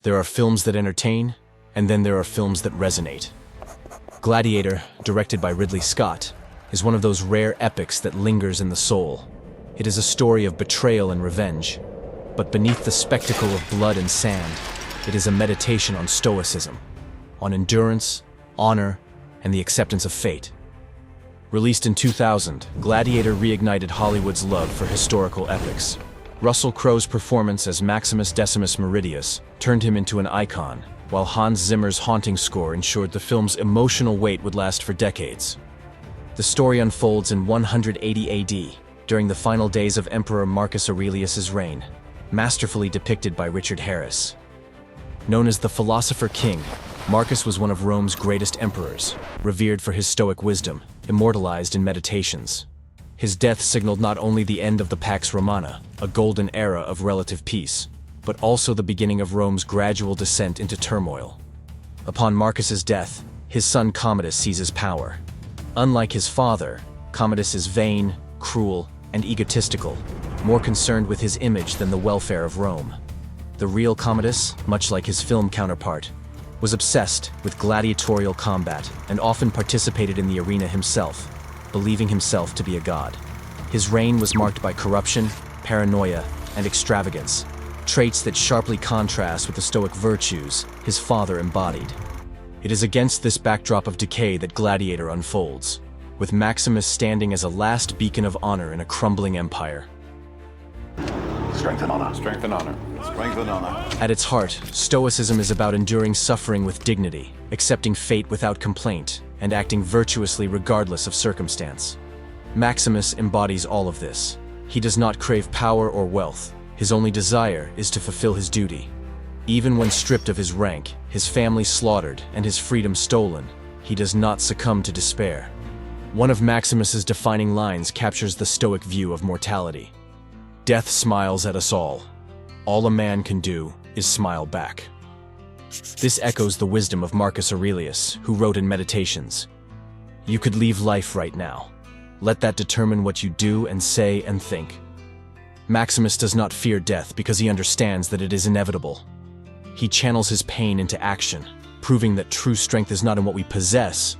There are films that entertain, and then there are films that resonate. Gladiator, directed by Ridley Scott, is one of those rare epics that lingers in the soul. It is a story of betrayal and revenge, but beneath the spectacle of blood and sand, it is a meditation on Stoicism, on endurance, honor, and the acceptance of fate. Released in 2000, Gladiator reignited Hollywood's love for historical epics. Russell Crowe's performance as Maximus Decimus Meridius turned him into an icon, while Hans Zimmer's haunting score ensured the film's emotional weight would last for decades. The story unfolds in 180 AD, during the final days of Emperor Marcus Aurelius's reign, masterfully depicted by Richard Harris. Known as the Philosopher King, Marcus was one of Rome's greatest emperors, revered for his Stoic wisdom, immortalized in meditations. His death signaled not only the end of the Pax Romana, a golden era of relative peace, but also the beginning of Rome's gradual descent into turmoil. Upon Marcus's death, his son Commodus seizes power. Unlike his father, Commodus is vain, cruel, and egotistical, more concerned with his image than the welfare of Rome. The real Commodus, much like his film counterpart, was obsessed with gladiatorial combat and often participated in the arena himself, believing himself to be a god. His reign was marked by corruption, paranoia, and extravagance, traits that sharply contrast with the Stoic virtues his father embodied. It is against this backdrop of decay that Gladiator unfolds, with Maximus standing as a last beacon of honor in a crumbling empire. Strength and honor. Strength and honor. Strength and honor. At its heart, Stoicism is about enduring suffering with dignity, accepting fate without complaint, and acting virtuously regardless of circumstance. Maximus embodies all of this. He does not crave power or wealth. His only desire is to fulfill his duty. Even when stripped of his rank, his family slaughtered, and his freedom stolen, he does not succumb to despair. One of Maximus's defining lines captures the Stoic view of mortality. Death smiles at us all. All a man can do is smile back. This echoes the wisdom of Marcus Aurelius, who wrote in Meditations, "You could leave life right now. Let that determine what you do and say and think." Maximus does not fear death because he understands that it is inevitable. He channels his pain into action, proving that true strength is not in what we possess,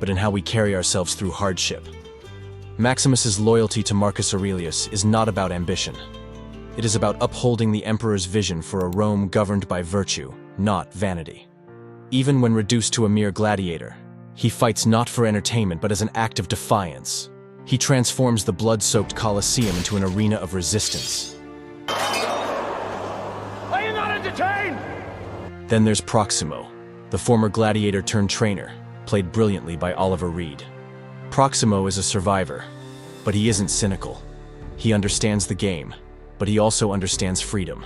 but in how we carry ourselves through hardship. Maximus's loyalty to Marcus Aurelius is not about ambition. It is about upholding the emperor's vision for a Rome governed by virtue, not vanity. Even when reduced to a mere gladiator, he fights not for entertainment but as an act of defiance. He transforms the blood-soaked Colosseum into an arena of resistance. Are you not entertained? Then there's Proximo, the former gladiator turned trainer, played brilliantly by Oliver Reed. Proximo is a survivor, but he isn't cynical. He understands the game, but he also understands freedom.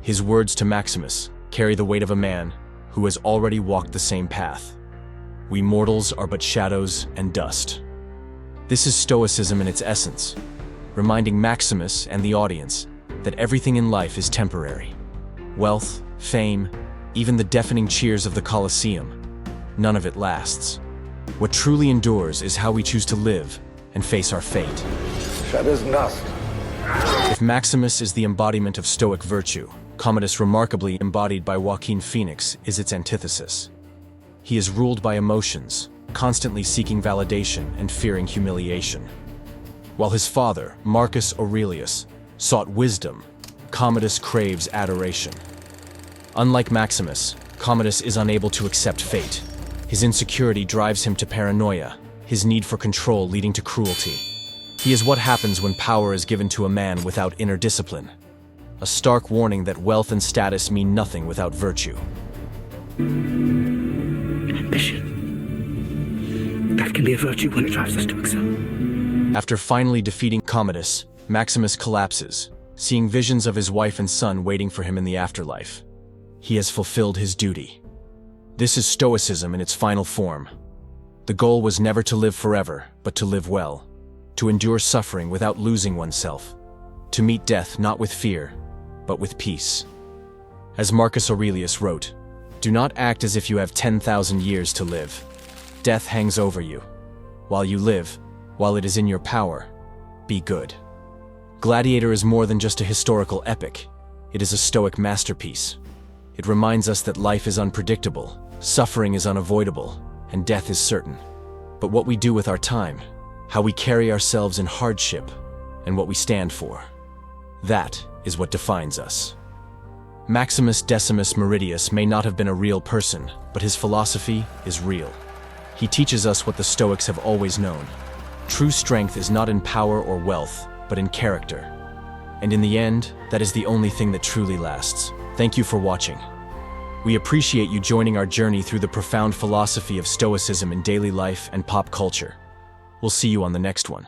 His words to Maximus carry the weight of a man who has already walked the same path. We mortals are but shadows and dust. This is Stoicism in its essence, reminding Maximus and the audience that everything in life is temporary. Wealth, fame, even the deafening cheers of the Colosseum, none of it lasts. What truly endures is how we choose to live and face our fate. Shadows and dust. If Maximus is the embodiment of Stoic virtue, Commodus, remarkably embodied by Joaquin Phoenix, is its antithesis. He is ruled by emotions, constantly seeking validation and fearing humiliation. While his father, Marcus Aurelius, sought wisdom, Commodus craves adoration. Unlike Maximus, Commodus is unable to accept fate. His insecurity drives him to paranoia, his need for control leading to cruelty. He is what happens when power is given to a man without inner discipline. A stark warning that wealth and status mean nothing without virtue. Ambition. That can be a virtue when it drives us to excel. After finally defeating Commodus, Maximus collapses, seeing visions of his wife and son waiting for him in the afterlife. He has fulfilled his duty. This is Stoicism in its final form. The goal was never to live forever, but to live well, to endure suffering without losing oneself, to meet death not with fear, but with peace. As Marcus Aurelius wrote, "Do not act as if you have 10,000 years to live. Death hangs over you. While you live, while it is in your power, be good." Gladiator is more than just a historical epic. It is a Stoic masterpiece. It reminds us that life is unpredictable, suffering is unavoidable, and death is certain. But what we do with our time, how we carry ourselves in hardship, and what we stand for, that is what defines us. Maximus Decimus Meridius may not have been a real person, but his philosophy is real. He teaches us what the Stoics have always known. True strength is not in power or wealth, but in character. And in the end, that is the only thing that truly lasts. Thank you for watching. We appreciate you joining our journey through the profound philosophy of Stoicism in daily life and pop culture. We'll see you on the next one.